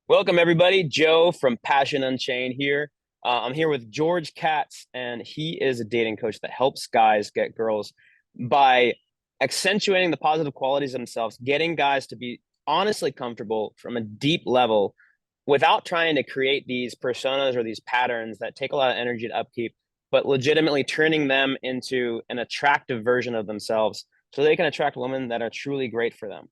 Welcome, everybody. Joe from Passion Unchained here. I'm here with George Katz, and he is a dating coach that helps guys get girls by accentuating the positive qualities of themselves, getting guys to be honestly comfortable from a deep level without trying to create these personas or these patterns that take a lot of energy to upkeep, but legitimately turning them into an attractive version of themselves so they can attract women that are truly great for them.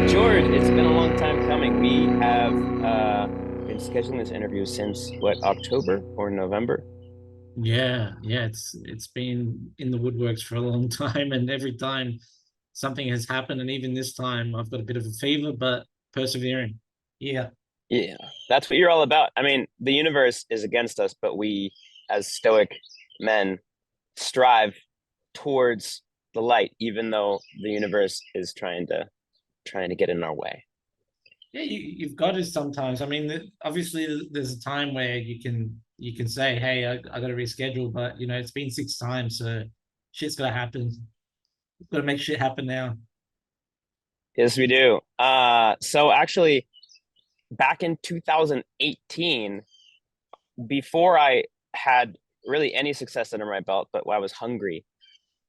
George, it's been a long time coming. We have been scheduling this interview since what, October or November? Yeah, it's been in the woodworks for a long time, and every time something has happened, and even this time I've got a bit of a fever, but persevering. Yeah, Yeah, that's what you're all about. I mean, the universe is against us, but we, as stoic men, strive towards the light, even though the universe is trying to get in our way. yeah, you've got to sometimes. I mean, obviously there's a time where you can say, hey, I got to reschedule, but it's been 6 times, so shit's got to happen. Got to make shit happen now. Yes, we do. So actually, back in 2018, before I had really any success under my belt, but I was hungry,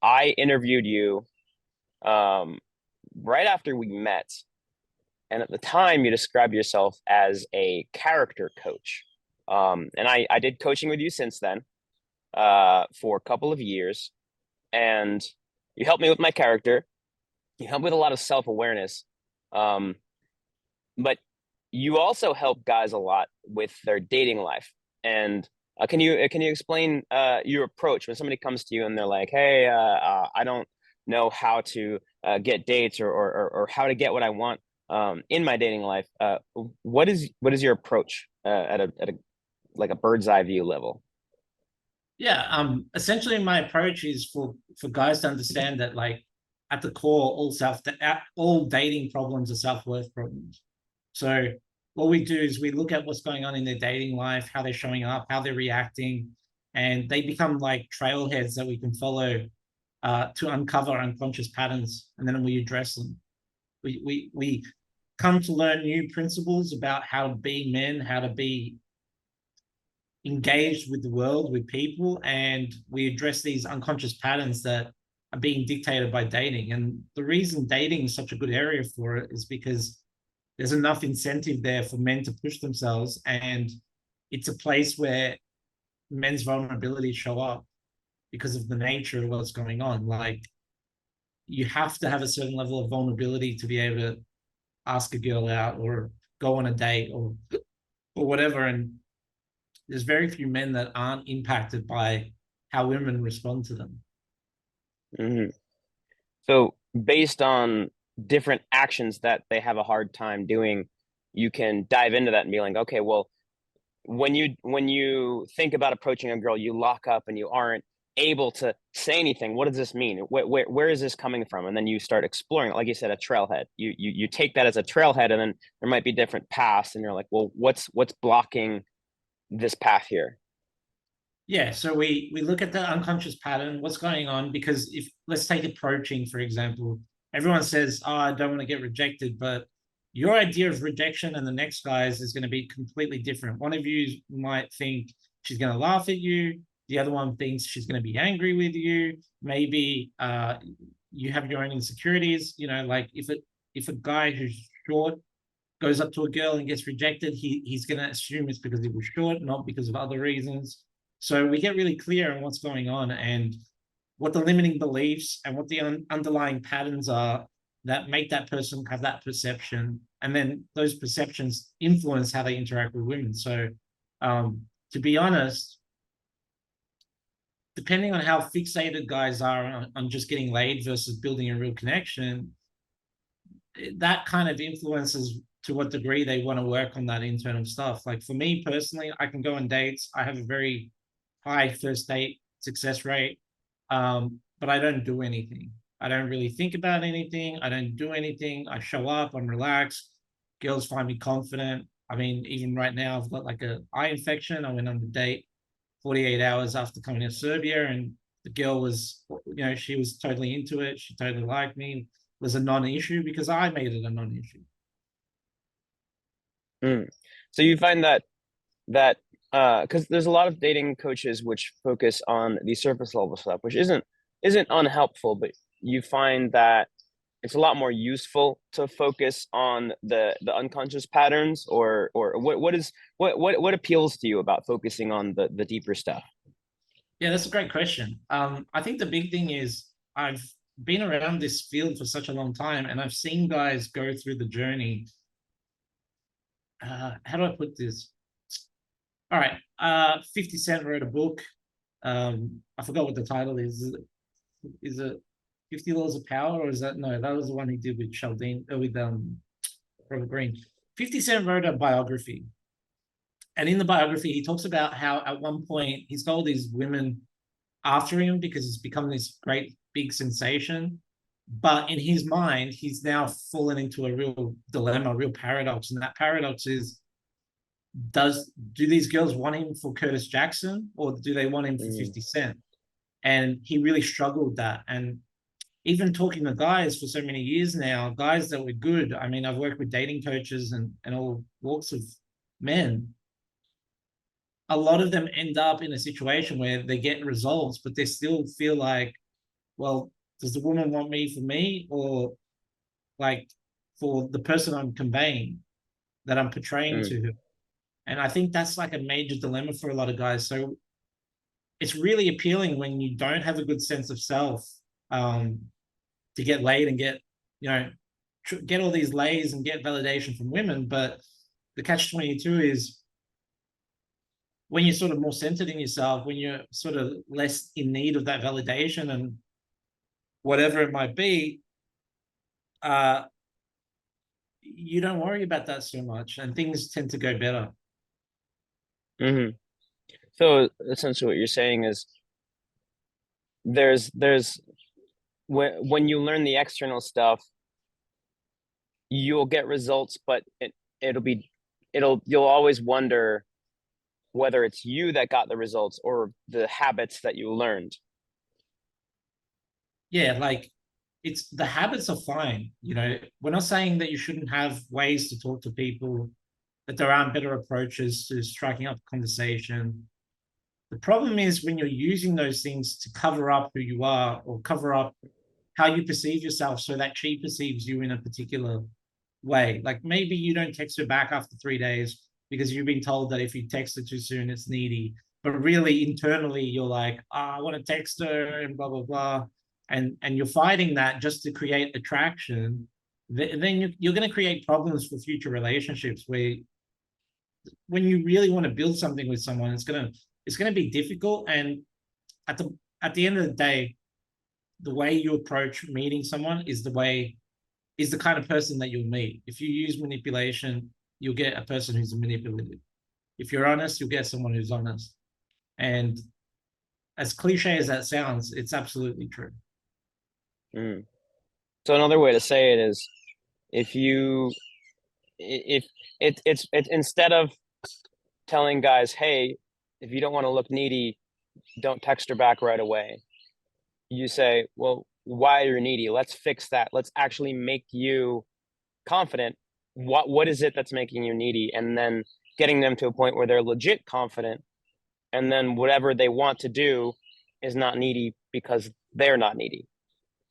I interviewed you um, right after we met. And at the time, you described yourself as a character coach. And I did coaching with you since then for a couple of years. And you helped me with my character. You helped me with a lot of self awareness. Um, but you also help guys a lot with their dating life. And can you explain your approach when somebody comes to you and they're like, "Hey, I don't know how to get dates or how to get what I want in my dating life." What is your approach at a like a bird's eye view level? Yeah, essentially my approach is for guys to understand that, like, at the core, all dating problems are self-worth problems. So what we do is we look at what's going on in their dating life, how they're showing up, how they're reacting, and they become like trailheads that we can follow to uncover unconscious patterns, and then we address them. We come to learn new principles about how to be men, how to be engaged with the world, with people, and we address these unconscious patterns that are being dictated by dating. And the reason dating is such a good area for it is because there's enough incentive there for men to push themselves, and it's a place where men's vulnerabilities show up because of the nature of what's going on. Like, you have to have a certain level of vulnerability to be able to ask a girl out or go on a date or whatever. And there's very few men that aren't impacted by how women respond to them. Mhm. So based on different actions that they have a hard time doing, you can dive into that and be like, okay, well, when you think about approaching a girl, you lock up and you aren't able to say anything. What does this mean? Where is this coming from? And then you start exploring, like you said, a trailhead. You take that as a trailhead, and then there might be different paths, and you're like, well, what's blocking this path here? Yeah, so we look at the unconscious pattern, what's going on, because if let's take approaching, for example, everyone says, oh, I don't want to get rejected, but your idea of rejection and the next guy's is going to be completely different. One of you might think she's going to laugh at you, the other one thinks she's going to be angry with you. Maybe you have your own insecurities. Like, if a guy who's short goes up to a girl and gets rejected, he's going to assume it's because he was short, not because of other reasons. So we get really clear on what's going on and what the limiting beliefs and what the underlying patterns are that make that person have that perception. And then those perceptions influence how they interact with women. So, to be honest, depending on how fixated guys are on just getting laid versus building a real connection, that kind of influences to what degree they want to work on that internal stuff. Like, for me personally, I can go on dates. I have a very high first date success rate, but I don't do anything. I don't really think about anything. I don't do anything. I show up. I'm relaxed. Girls find me confident. I mean, even right now, I've got like a eye infection. I went on the date 48 hours after coming to Serbia, and the girl was, she was totally into it. She totally liked me. was a non-issue because I made it a non-issue. Mm. So you find that because there's a lot of dating coaches which focus on the surface level stuff, which isn't unhelpful, but you find that it's a lot more useful to focus on the unconscious patterns, or what appeals to you about focusing on the deeper stuff? Yeah, that's a great question. I think the big thing is I've been around this field for such a long time, and I've seen guys go through the journey. How do I put this? All right. 50 Cent wrote a book. I forgot what the title is. Is it 50 Laws of Power, or is that no? That was the one he did with Sheldon, with Robert Greene. 50 Cent wrote a biography, and in the biography, he talks about how at one point he's got all these women after him because he's become this great big sensation. But in his mind, he's now fallen into a real dilemma, a real paradox, and that paradox is: do these girls want him for Curtis Jackson, or do they want him for Mm, 50 Cent? And he really struggled that. And even talking to guys for so many years now, guys that were good. I mean, I've worked with dating coaches and all walks of men. A lot of them end up in a situation where they get results, but they still feel like, well, does the woman want me for me, or like for the person I'm conveying, that I'm portraying mm, to her? And I think that's like a major dilemma for a lot of guys. So it's really appealing when you don't have a good sense of self, um, to get laid and get, you know, get all these lays and get validation from women. But the catch 22 is when you're sort of more centered in yourself, when you're sort of less in need of that validation and whatever it might be, uh, you don't worry about that so much and things tend to go better. mm-hmm. So essentially, what you're saying is there's when you learn the external stuff, you'll get results, but it'll be you'll always wonder whether it's you that got the results or the habits that you learned. Yeah, like it's the habits are fine. You know, we're not saying that you shouldn't have ways to talk to people, that there aren't better approaches to striking up conversation. The problem is when you're using those things to cover up who you are or cover up how you perceive yourself so that she perceives you in a particular way. Like maybe you don't text her back after 3 days because you've been told that if you text her too soon, it's needy. But really internally, you're like, oh, I want to text her and blah, blah, blah. And you're fighting that just to create attraction. Then you're going to create problems for future relationships where when you really want to build something with someone, it's gonna be difficult. And at the end of the day, the way you approach meeting someone is the kind of person that you'll meet. If you use manipulation, you'll get a person who's manipulative. If you're honest, you'll get someone who's honest. And as cliche as that sounds, it's absolutely true. Mm. So another way to say it is if you if it's instead of telling guys, hey, if you don't want to look needy, don't text her back right away. You say, well, why you're needy? Let's fix that. Let's actually make you confident. What is it that's making you needy? And then getting them to a point where they're legit confident, and then whatever they want to do is not needy because they're not needy.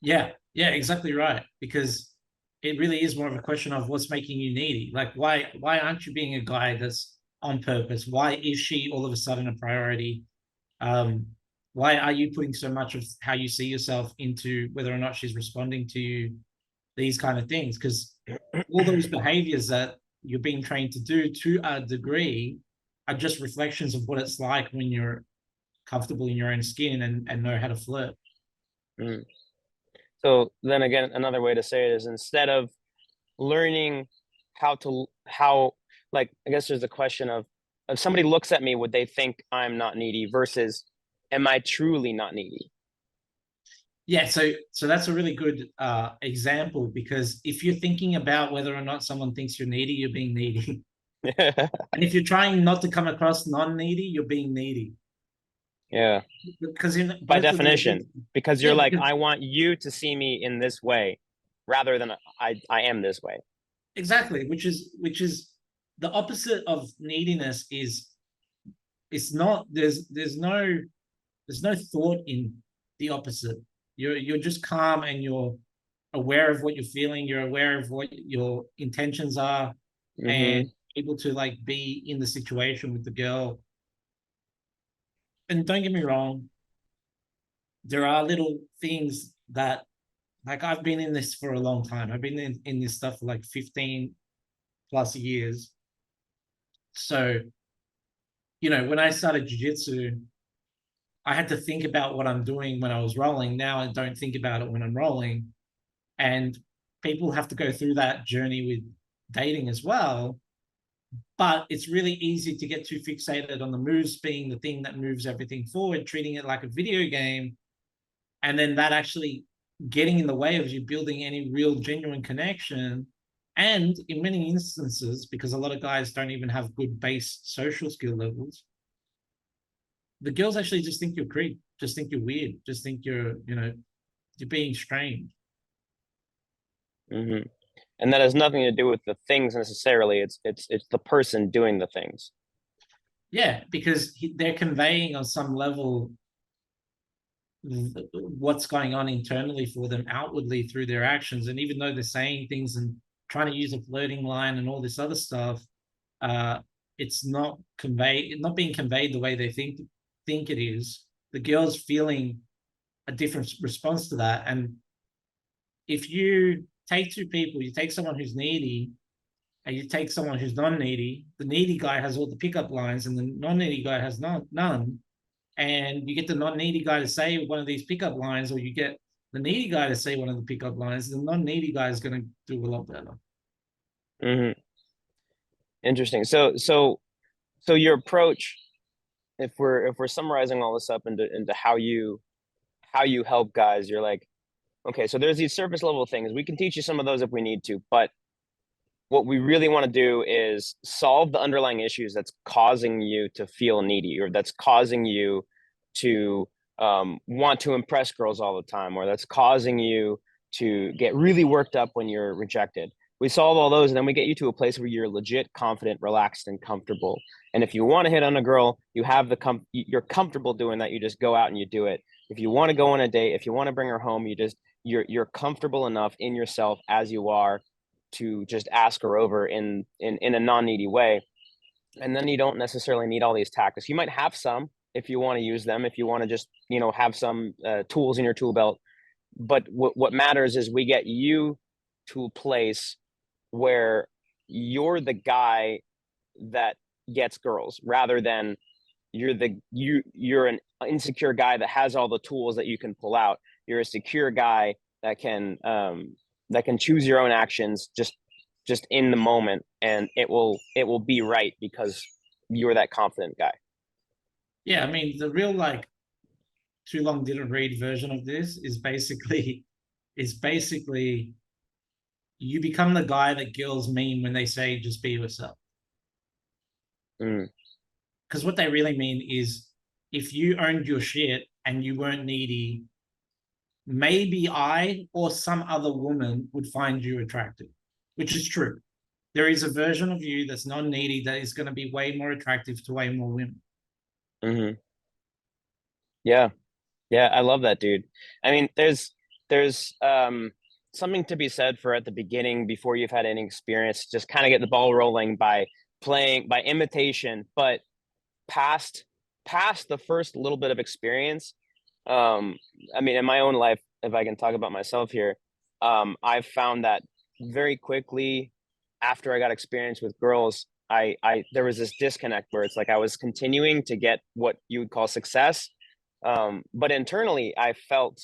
Yeah, yeah, exactly right. Because it really is more of a question of what's making you needy. Like why aren't you being a guy that's on purpose? Why is she all of a sudden a priority? Um, why are you putting so much of how you see yourself into whether or not she's responding to you? These kind of things, because all those behaviors that you're being trained to do to a degree are just reflections of what it's like when you're comfortable in your own skin and know how to flirt. Mm. So then again, another way to say it is instead of learning how like I guess there's a question of if somebody looks at me, would they think I'm not needy versus am I truly not needy? Yeah, so that's a really good example because if you're thinking about whether or not someone thinks you're needy, you're being needy. And if you're trying not to come across non-needy, you're being needy. Yeah, Because in by both of those things, definition, because you're yeah, like, because I want you to see me in this way. rather than I am this way. Exactly, which is the opposite of neediness is it's not there's no thought in the opposite. You're just calm and you're aware of what you're feeling, you're aware of what your intentions are, and Mm-hmm. able to like be in the situation with the girl. And don't get me wrong, there are little things that like I've been in this for a long time. I've been in this stuff for like 15 plus years. So, when I started jiu-jitsu, I had to think about what I'm doing when I was rolling. Now I don't think about it when I'm rolling. And people have to go through that journey with dating as well. But it's really easy to get too fixated on the moves being the thing that moves everything forward, treating it like a video game. And then that actually getting in the way of you building any real genuine connection. And in many instances, because a lot of guys don't even have good base social skill levels, the girls actually just think you're creep, just think you're weird, just think you're being strange. Mm-hmm. And that has nothing to do with the things necessarily. It's the person doing the things. Yeah, because they're conveying on some level what's going on internally for them outwardly through their actions. And even though they're saying things and trying to use a flirting line and all this other stuff, uh, it's not being conveyed the way they think it is. The girl's feeling a different response to that. And if you take two people, you take someone who's needy and you take someone who's non-needy, the needy guy has all the pickup lines and the non-needy guy has none. And you get the non-needy guy to say one of these pickup lines, or you get the needy guy to say one of the pickup lines, the non-needy guy is going to do a lot better. Mm-hmm. Interesting. So your approach, if we're summarizing all this up into how you help guys, you're like, okay, so there's these surface level things. We can teach you some of those if we need to, but what we really want to do is solve the underlying issues that's causing you to feel needy, or that's causing you to want to impress girls all the time, or that's causing you to get really worked up when you're rejected. We solve all those, and then we get you to a place where you're legit confident, relaxed, and comfortable. And if you want to hit on a girl, you're comfortable doing that. You just go out and you do it. If you want to go on a date, if you want to bring her home, you're comfortable enough in yourself as you are to just ask her over in a non-needy way. And then you don't necessarily need all these tactics. You might have some if you want to use them, if you want to just have some tools in your tool belt. But what matters is we get you to a place where you're the guy that gets girls, rather than you're an insecure guy that has all the tools that you can pull out. You're a secure guy that can choose your own actions just in the moment, and it will be right because you're that confident guy. Yeah, I mean the real like too long didn't read version of this is basically you become the guy that girls mean when they say just be yourself. Mm, Because what they really mean is if you owned your shit and you weren't needy, maybe I or some other woman would find you attractive, which is true. There is a version of you that's non needy that is going to be way more attractive to way more women. hmm yeah, yeah, I love that, dude. I mean, there's something to be said for at the beginning, before you've had any experience, just kind of get the ball rolling by playing by imitation. But past past the first little bit of experience, um I mean, in my own life, if I can talk about myself here, I've found that very quickly after I got experience with girls, I there was this disconnect where it's like I was continuing to get what you would call success, but internally I felt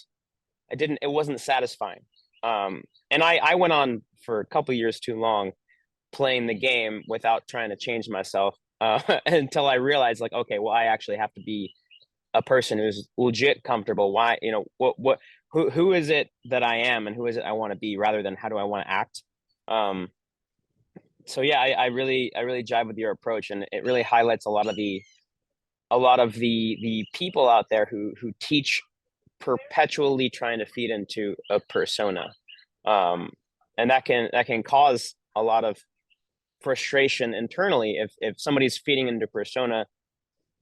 it wasn't satisfying. And I went on for a couple years too long playing the game without trying to change myself, until I realized, like, okay, well, I actually have to be a person who's legit comfortable. Why, who is it that I am, and who is it I want to be, rather than how do I want to act. Um, so yeah, I really jive with your approach, and it really highlights a lot of the people out there who teach perpetually trying to feed into a persona. um, and that can cause a lot of frustration internally. If somebody's feeding into persona,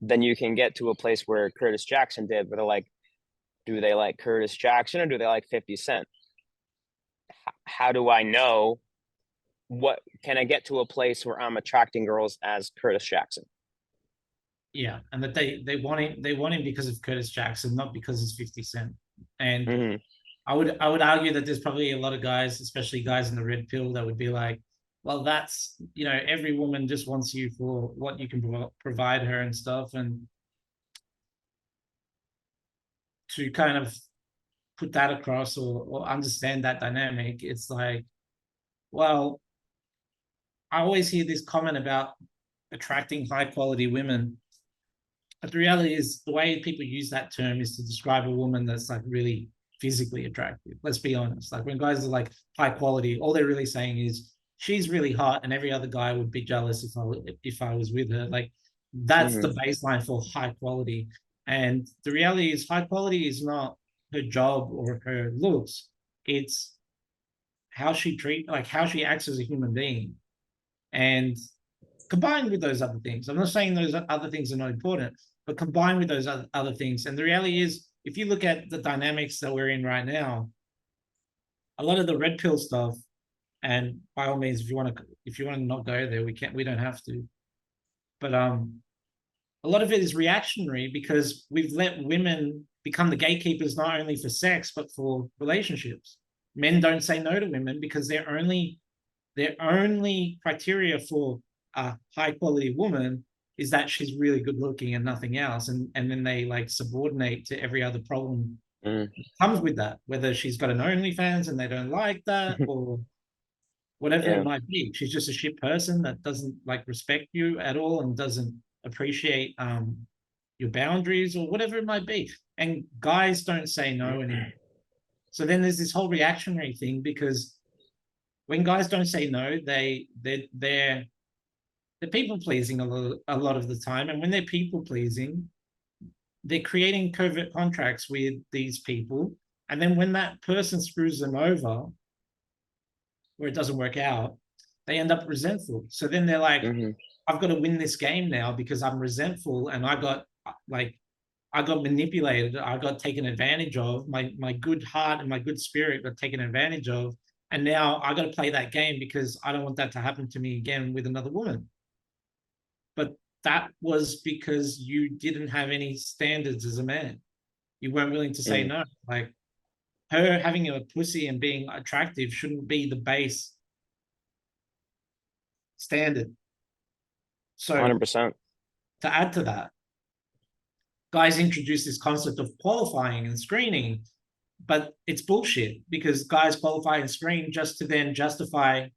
then you can get to a place where Curtis Jackson did, where they're like, do they like Curtis Jackson or do they like 50 Cent? How do I know? What can I get to a place where I'm attracting girls as Curtis Jackson? Yeah, and that they want him because of Curtis Jackson, not because it's 50 Cent. And Mm-hmm. I would argue that there's probably a lot of guys, especially guys in the red pill, that would be like, well, that's, every woman just wants you for what you can provide her and stuff. And to kind of put that across, or understand that dynamic, it's like, well, I always hear this comment about attracting high quality women. But the reality is, the way people use that term is to describe a woman that's like really physically attractive. Let's be honest. Like when guys are like high quality, all they're really saying is she's really hot, and every other guy would be jealous if I was with her. Like that's Mm-hmm. the baseline for high quality. And the reality is, high quality is not her job or her looks. It's how she acts as a human being. And combined with those other things. I'm not saying those other things are not important, but combined with those other things. And the reality is, if you look at the dynamics that we're in right now, a lot of the red pill stuff, and by all means, if you want to not go there, we don't have to. But a lot of it is reactionary because we've let women become the gatekeepers not only for sex but for relationships. Men don't say no to women because their only criteria for a high quality woman is that she's really good looking and nothing else, and then they like subordinate to every other problem Mm-hmm. that comes with that, whether she's got an OnlyFans and they don't like that, or whatever it Yeah, might be. She's just a shit person that doesn't like respect you at all and doesn't appreciate your boundaries or whatever it might be. And guys don't say no anymore. So then there's this whole reactionary thing, because when guys don't say no, they're people pleasing a lot of the time. And when they're people pleasing, they're creating covert contracts with these people. And then when that person screws them over, where it doesn't work out, they end up resentful. So then they're like, mm-hmm. I've got to win this game now because I'm resentful, and I got manipulated. I got taken advantage of. My good heart and my good spirit got taken advantage of. And now I got to play that game because I don't want that to happen to me again with another woman. But that was because you didn't have any standards as a man. You weren't willing to say Mm-hmm. no. Like, her having a pussy and being attractive shouldn't be the base standard. So 100%. to add to that, guys introduce this concept of qualifying and screening, but it's bullshit, because guys qualify and screen just to then justify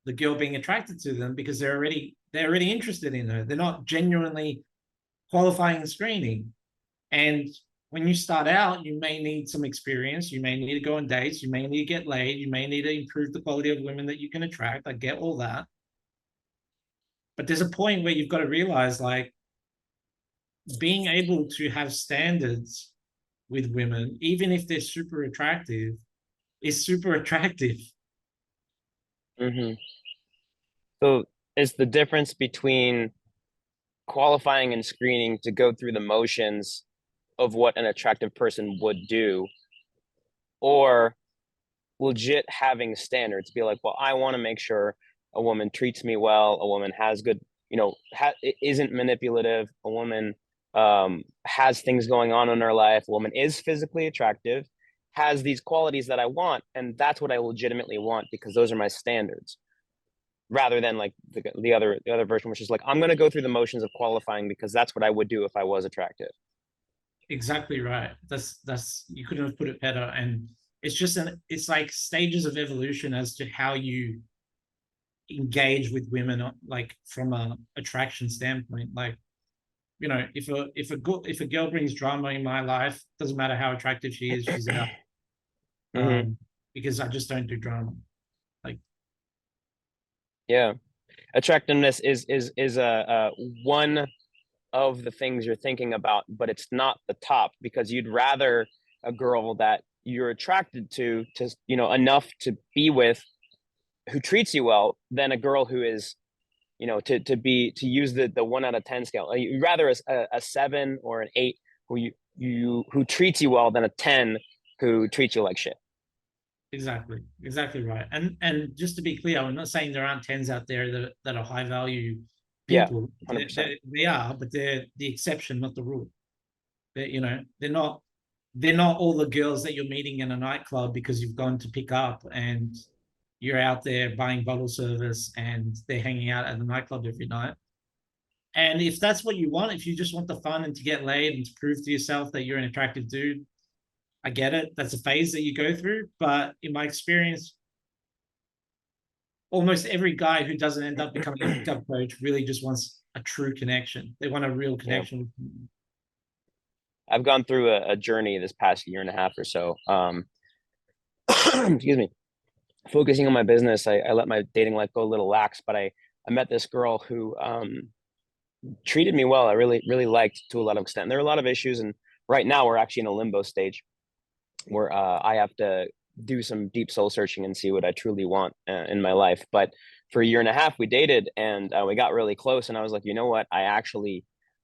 the girl being attracted to them because they're already interested in her. They're not genuinely qualifying and screening. And when you start out, you may need some experience. You may need to go on dates. You may need to get laid. You may need to improve the quality of women that you can attract. I get all that. But there's a point where you've got to realize, like, being able to have standards with women, even if they're super attractive, is super attractive. Mm-hmm. So is the difference between qualifying and screening to go through the motions of what an attractive person would do, or legit having standards, be like, well, I want to make sure a woman treats me well, a woman has good, isn't manipulative, a woman has things going on in her life, a woman is physically attractive, has these qualities that I want, and that's what I legitimately want because those are my standards, rather than like the other version, which is like, I'm going to go through the motions of qualifying because that's what I would do if I was attractive. Exactly right. That's you couldn't have put it better. And it's like stages of evolution as to how you engage with women, like from a attraction standpoint. Like, if a girl brings drama in my life, doesn't matter how attractive she is, she's out. Mm-hmm. Because I just don't do drama. Like, Yeah, attractiveness is a one of the things you're thinking about, but it's not the top because you'd rather a girl that you're attracted to enough to be with, who treats you well, than a girl who is, to use the 1 out of 10 scale. Like, you'd rather a 7 or an 8 who treats you well than a 10 who treats you like shit. Exactly, exactly right. And just to be clear, I'm not saying there aren't tens out there that are high value Yeah, people. 100%. They are, but they're the exception, not the rule. They're not all the girls that you're meeting in a nightclub because you've gone to pick up and you're out there buying bottle service and they're hanging out at the nightclub every night. And if that's what you want, if you just want the fun and to get laid and to prove to yourself that you're an attractive dude, I get it. That's a phase that you go through. But in my experience, almost every guy who doesn't end up becoming a pickup coach really just wants a true connection. They want a real Yeah. connection. I've gone through a journey this past year and a half or so. Excuse me. Focusing on my business, I let my dating life go a little lax, but I met this girl who treated me well. I really, really liked, to a lot of extent. And there are a lot of issues, and right now we're actually in a limbo stage where I have to do some deep soul searching and see what I truly want in my life. But for a year and a half, we dated, and we got really close. And I was like, you know what?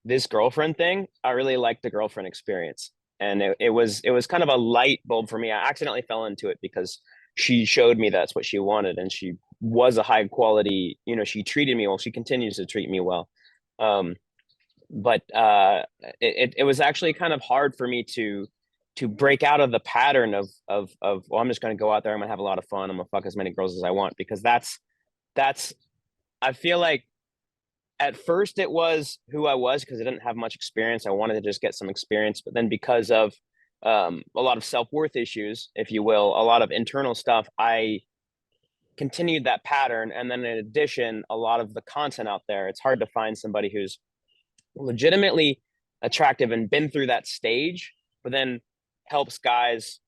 This girlfriend thing, I really liked the girlfriend experience. And it was kind of a light bulb for me. I accidentally fell into it because she showed me that's what she wanted, and she was a high quality. She treated me well. She continues to treat me well. Um, but it was actually kind of hard for me to break out of the pattern of well, I'm just going to go out there, I'm going to have a lot of fun, I'm going to fuck as many girls as I want, because that's I feel like at first it was who I was, because I didn't have much experience. I wanted to just get some experience, but then because of a lot of self-worth issues, if you will, a lot of internal stuff, I continued that pattern. And then in addition, a lot of the content out there, it's hard to find somebody who's legitimately attractive and been through that stage, but then helps guys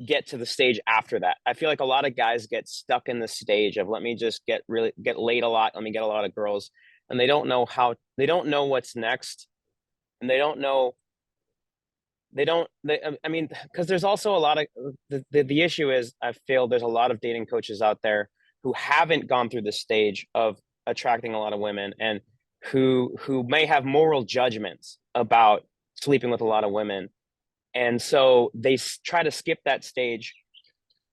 get to the stage after that. I feel like a lot of guys get stuck in the stage of, let me just get laid a lot, let me get a lot of girls, and they don't know what's next, and I mean, because there's also a lot of the issue is, I feel there's a lot of dating coaches out there who haven't gone through the stage of attracting a lot of women, and who may have moral judgments about sleeping with a lot of women, and so they try to skip that stage.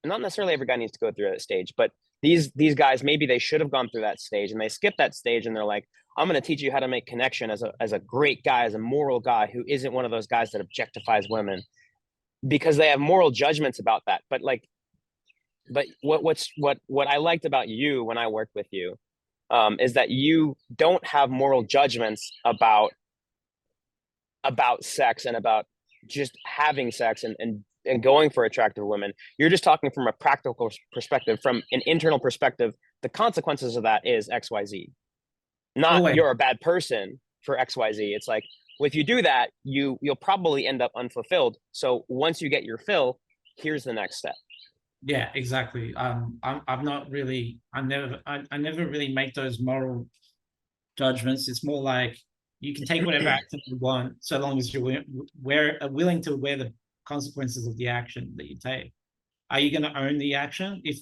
Not necessarily every guy needs to go through that stage, but these guys, maybe they should have gone through that stage, and they skip that stage, and they're like, I'm going to teach you how to make connection as a great guy, as a moral guy who isn't one of those guys that objectifies women, because they have moral judgments about that. But what I liked about you when I worked with you, is that you don't have moral judgments about sex and about just having sex and going for attractive women. You're just talking from a practical perspective, from an internal perspective. The consequences of that is XYZ. Not Always. you're a bad person for XYZ. It's like, well, if you do that, you'll probably end up unfulfilled. So once you get your fill, here's the next step. Yeah, exactly. I'm not really. I never really make those moral judgments. It's more like you can take whatever action you want, so long as you're willing to wear the consequences of the action that you take. Are you going to own the action? If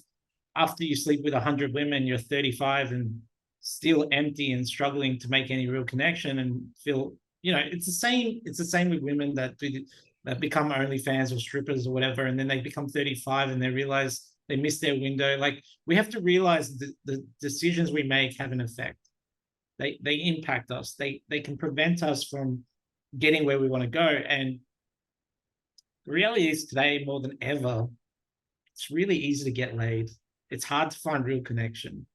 after you sleep with 100 women, you're 35 and still empty and struggling to make any real connection and feel, it's the same. It's the same with women that become OnlyFans or strippers or whatever, and then they become 35 and they realize they missed their window. Like, we have to realize that the decisions we make have an effect. They impact us. They can prevent us from getting where we want to go. And the reality is, today more than ever, it's really easy to get laid. It's hard to find real connection,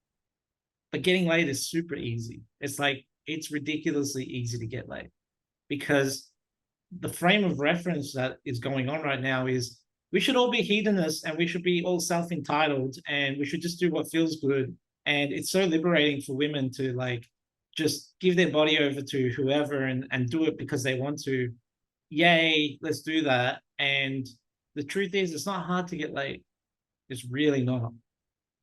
but getting laid is super easy. It's ridiculously easy to get laid, because the frame of reference that is going on right now is, we should all be hedonists and we should be all self-entitled and we should just do what feels good. And it's so liberating for women to just give their body over to whoever and do it because they want to. Yay, let's do that. And the truth is, it's not hard to get laid. It's really not.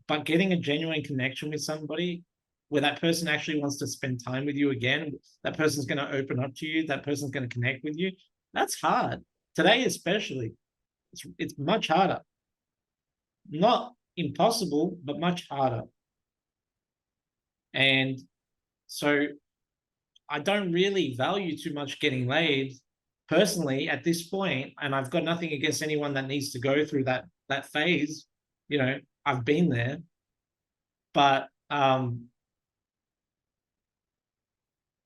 But getting a genuine connection with somebody where that person actually wants to spend time with you again, that person's going to open up to you, that person's going to connect with you, that's hard. Today, especially. it's much harder. Not impossible, but much harder. And so I don't really value too much getting laid personally at this point, and I've got nothing against anyone that needs to go through that phase. You know, I've been there, but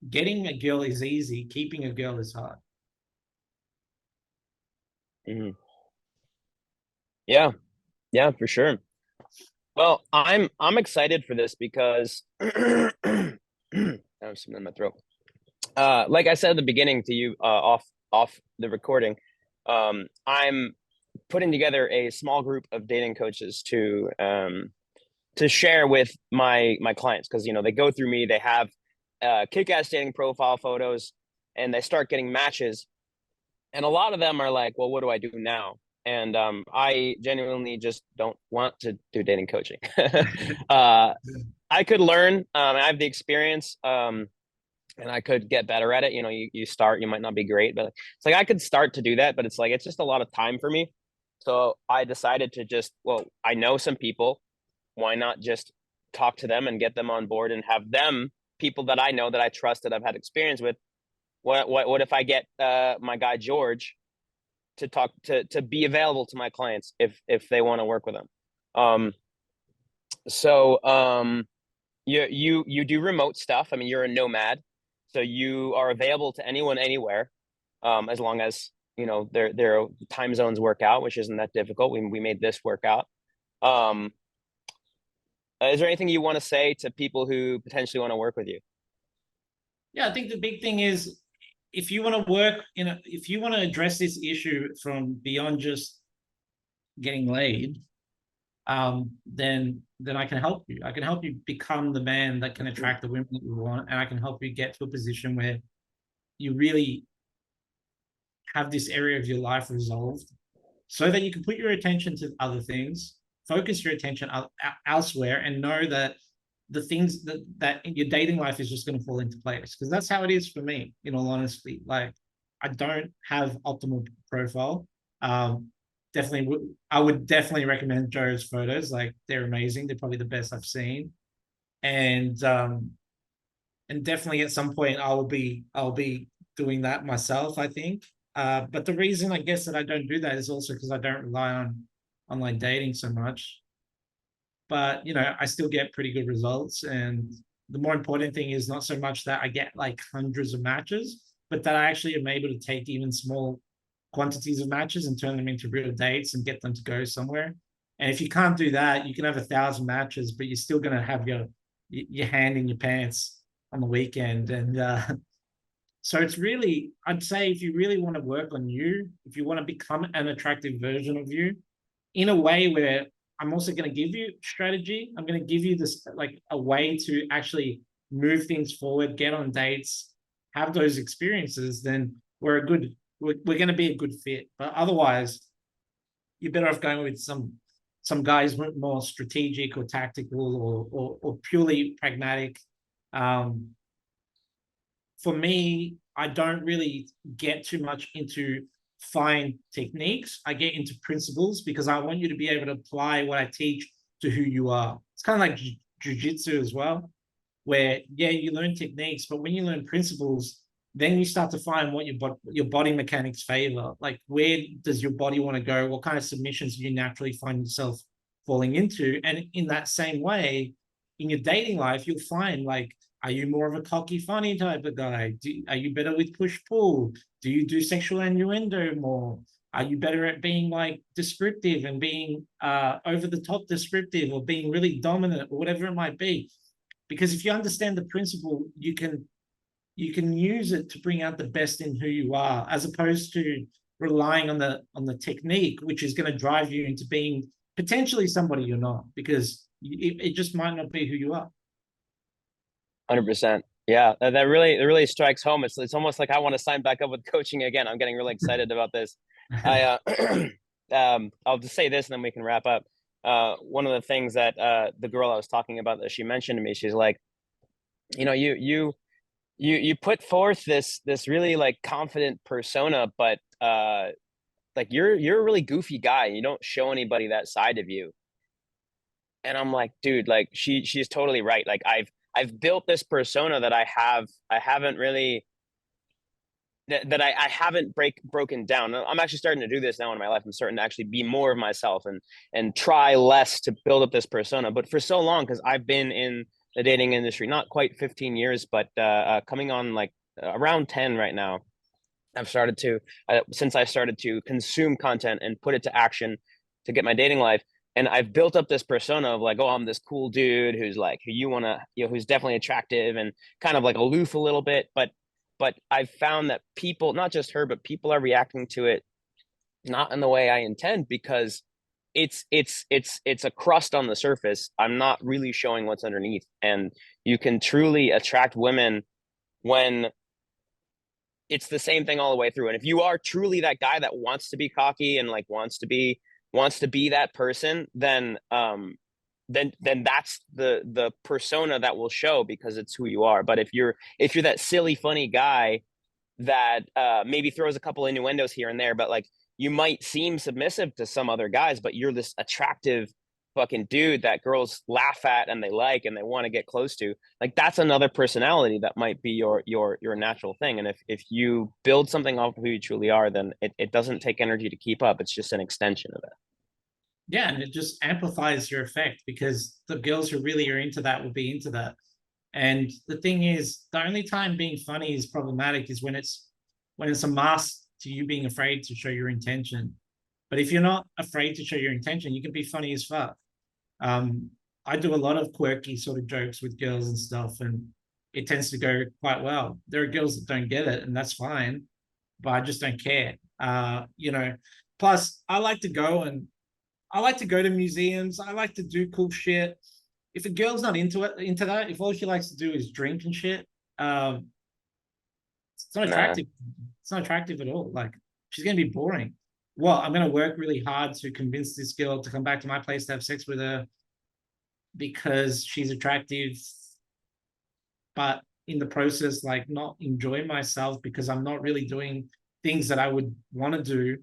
getting a girl is easy. Keeping a girl is hard. Mhm. Yeah, yeah, for sure. Well, I'm excited for this because I have something in my throat. Like I said at the beginning to you, off the recording, I'm putting together a small group of dating coaches to share with my clients, because they go through me, they have kick-ass dating profile photos, and they start getting matches, and a lot of them are like, well, what do I do now? And I genuinely just don't want to do dating coaching. uh, I could learn. I have the experience, and I could get better at it. You start, you might not be great, but it's like I could start to do that, but it's like it's just a lot of time for me. So I decided to just, well, I know some people. Why not just talk to them and get them on board and have them, people that I know, that I trust, that I've had experience with. What if I get my guy George to talk to be available to my clients if they want to work with them. So you do remote stuff. I mean, you're a nomad, so you are available to anyone anywhere, as long as their time zones work out, which isn't that difficult. We made this work out. Um, is there anything you want to say to people who potentially want to work with you? Yeah, I think the big thing is if you want to work if you want to address this issue from beyond just getting laid, then I can help you. I can help you become the man that can attract the women that you want, and I can help you get to a position where you really have this area of your life resolved, so that you can put your attention to other things, focus your attention elsewhere, and know that the things that in your dating life is just going to fall into place. Because that's how it is for me, in all honesty. Like, I don't have optimal profile. Definitely, I would definitely recommend Joe's photos. Like, they're amazing. They're probably the best I've seen. And definitely at some point I'll be doing that myself, I think. But the reason I guess that I don't do that is also because I don't rely on online dating so much. But I still get pretty good results, and the more important thing is not so much that I get like hundreds of matches, but that I actually am able to take even small quantities of matches and turn them into real dates and get them to go somewhere. And if you can't do that, you can have 1,000 matches, but you're still going to have your hand in your pants on the weekend. And so it's really, I'd say, if you really want to work on you, if you want to become an attractive version of you, in a way where I'm also going to give you strategy, I'm going to give you this, like, a way to actually move things forward, get on dates, have those experiences, then we're going to be a good fit. But otherwise, you're better off going with some guys more strategic or tactical, or purely pragmatic. Um, for me, I don't really get too much into fine techniques. I get into principles because I want you to be able to apply what I teach to who you are. It's kind of like jujitsu as well, where, yeah, you learn techniques, but when you learn principles, then you start to find what your body mechanics favor. Like, where does your body want to go? What kind of submissions do you naturally find yourself falling into? And in that same way, in your dating life, you'll find, like, are you more of a cocky, funny type of guy? Are you better with push pull? Do you do sexual innuendo more? Are you better at being like descriptive and being over the top descriptive, or being really dominant, or whatever it might be? Because if you understand the principle, you can use it to bring out the best in who you are, as opposed to relying on the technique, which is going to drive you into being potentially somebody you're not, because it just might not be who you are. 100%. Yeah, that really, it really strikes home. It's almost like I want to sign back up with coaching again. I'm getting really excited about this. I I'll just say this and then we can wrap up. One of the things that the girl I was talking about, that she mentioned to me, she's like, you put forth this really like confident persona, but like you're a really goofy guy. You don't show anybody that side of you. And I'm like, dude, like she's totally right. Like I've built this persona that I haven't really that I haven't broken down. I'm actually starting to do this now in my life. I'm starting to actually be more of myself and try less to build up this persona. But for so long, because I've been in the dating industry, not quite 15 years, but coming on like around 10 right now. I've started to since I started to consume content and put it to action to get my dating life. And I've built up this persona of like, oh, I'm this cool dude who's like who you want to, who's definitely attractive and kind of like aloof a little bit. But I've found that people, not just her, but people are reacting to it not in the way I intend because it's a crust on the surface. I'm not really showing what's underneath, and you can truly attract women when it's the same thing all the way through. And if you are truly that guy that wants to be cocky and like wants to be that person, then that's the persona that will show because it's who you are. But if you're that silly funny guy that maybe throws a couple innuendos here and there, but like you might seem submissive to some other guys, but you're this attractive fucking dude that girls laugh at and they like and they want to get close to. Like that's another personality that might be your natural thing. And if you build something off of who you truly are, then it doesn't take energy to keep up. It's just an extension of it. Yeah, and it just amplifies your effect because the girls who really are into that will be into that. And the thing is, the only time being funny is problematic is when it's a mask to you being afraid to show your intention. But if you're not afraid to show your intention, you can be funny as fuck. Um, I do a lot of quirky sort of jokes with girls and stuff, and it tends to go quite well. There are girls that don't get it, and that's fine, but I just don't care. Plus I like to go to museums. I like to do cool shit. If a girl's not into that, if all she likes to do is drink and shit, um, it's not Nah. attractive. It's not attractive at all. Like she's gonna be boring. Well, I'm gonna work really hard to convince this girl to come back to my place to have sex with her because she's attractive, but in the process, like not enjoy myself because I'm not really doing things that I would want to do.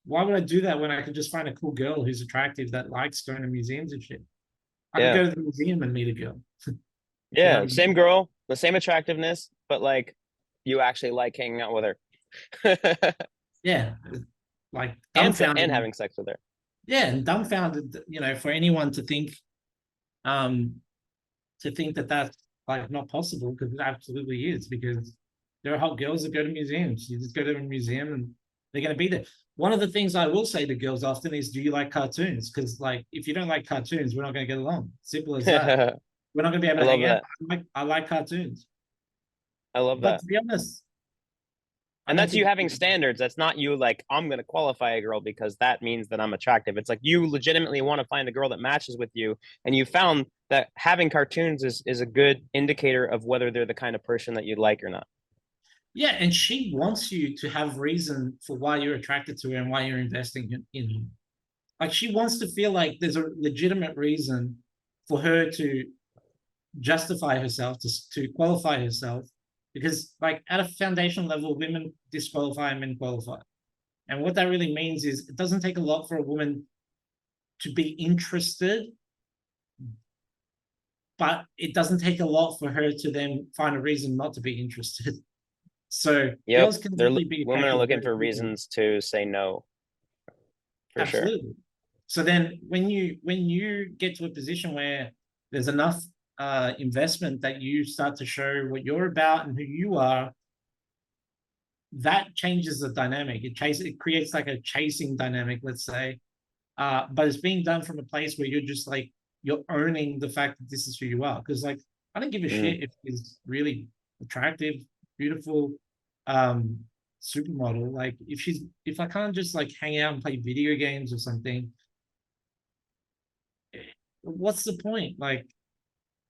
Why would I do that when I could just find a cool girl who's attractive that likes going to museums and shit? I could Yeah. go to the museum and meet a girl. You know what Yeah. I Same mean? girl, the same attractiveness, but like you actually like hanging out with her. Yeah, like dumbfounded. And having sex with her. Yeah, and dumbfounded. For anyone um, to think that that's like not possible because it absolutely is. Because there are hot girls that go to museums. You just go to a museum and they're going to be there. One of the things I will say to girls often is, "Do you like cartoons?" Because like, if you don't like cartoons, we're not going to get along. Simple as that. I We're not going to be able to love hang out. that. I like cartoons, I love but that. to be honest, I And don't that's you think. having standards. That's not you like, I'm going to qualify a girl because that means that I'm attractive. It's like you legitimately want to find a girl that matches with you. And you found that having cartoons is a good indicator of whether they're the kind of person that you'd like or not. Yeah, and she wants you to have reason for why you're attracted to her and why you're investing in her. Like she wants to feel like there's a legitimate reason for her to justify herself, to qualify herself, because like at a foundation level, women disqualify and men qualify. And what that really means is it doesn't take a lot for a woman to be interested, but it doesn't take a lot for her to then find a reason not to be interested. So Yep. girls can They're really be women are attracted looking very for quickly. reasons to say no for sure. Absolutely. So then when you get to a position where there's enough investment that you start to show what you're about and who you are, that changes the dynamic. It creates like a chasing dynamic, let's say. But it's being done from a place where you're just like you're owning the fact that this is who you are. Because like I don't give a Mm, shit if he's really attractive, beautiful, um, supermodel. Like if I can't just like hang out and play video games or something, what's the point? Like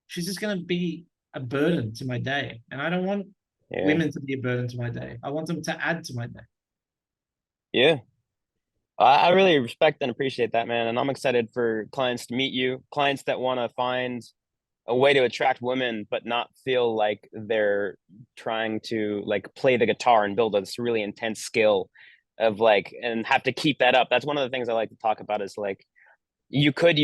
she's just gonna be a burden to my day. And I don't want yeah. women to be a burden to my day. I want them to add to my day. Yeah. I really respect and appreciate that, man. And I'm excited for clients to meet you, clients that want to find a way to attract women, but not feel like they're trying to like play the guitar and build this really intense skill. of like, and have to keep that up. That's one of the things I like to talk about is like, you could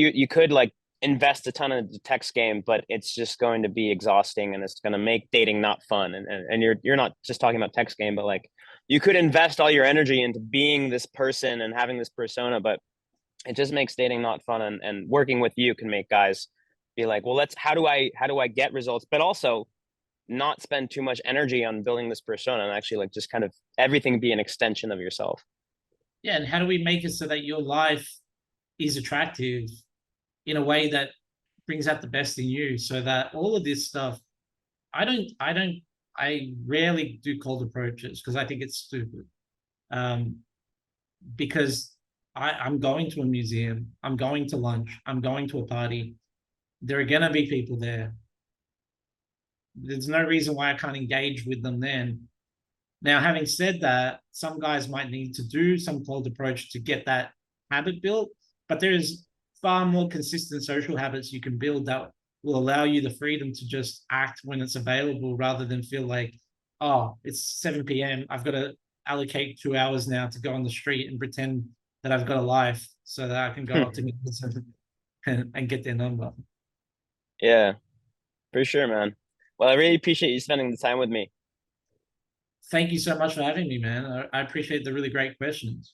like invest a ton in the text game, but it's just going to be exhausting and it's going to make dating not fun. And you're not just talking about text game, but like you could invest all your energy into being this person and having this persona, but it just makes dating not fun. And working with you can make guys be like, well, let's how do I get results, but also not spend too much energy on building this persona and actually like just kind of everything be an extension of yourself. Yeah, and how do we make it so that your life is attractive in a way that brings out the best in you, so that all of this stuff, I rarely do cold approaches because I think it's stupid. Um, because I'm going to a museum, I'm going to lunch, I'm going to a party. There are gonna be people there. There's no reason why I can't engage with them then. Now, having said that, some guys might need to do some cold approach to get that habit built, but there is far more consistent social habits you can build that will allow you the freedom to just act when it's available rather than feel like, oh, it's 7 p.m. I've got to allocate 2 hours now to go on the street and pretend that I've got a life so that I can go up to girls and get their number. Yeah, for sure, man. Well, I really appreciate you spending the time with me. Thank you so much for having me, man. I appreciate the really great questions.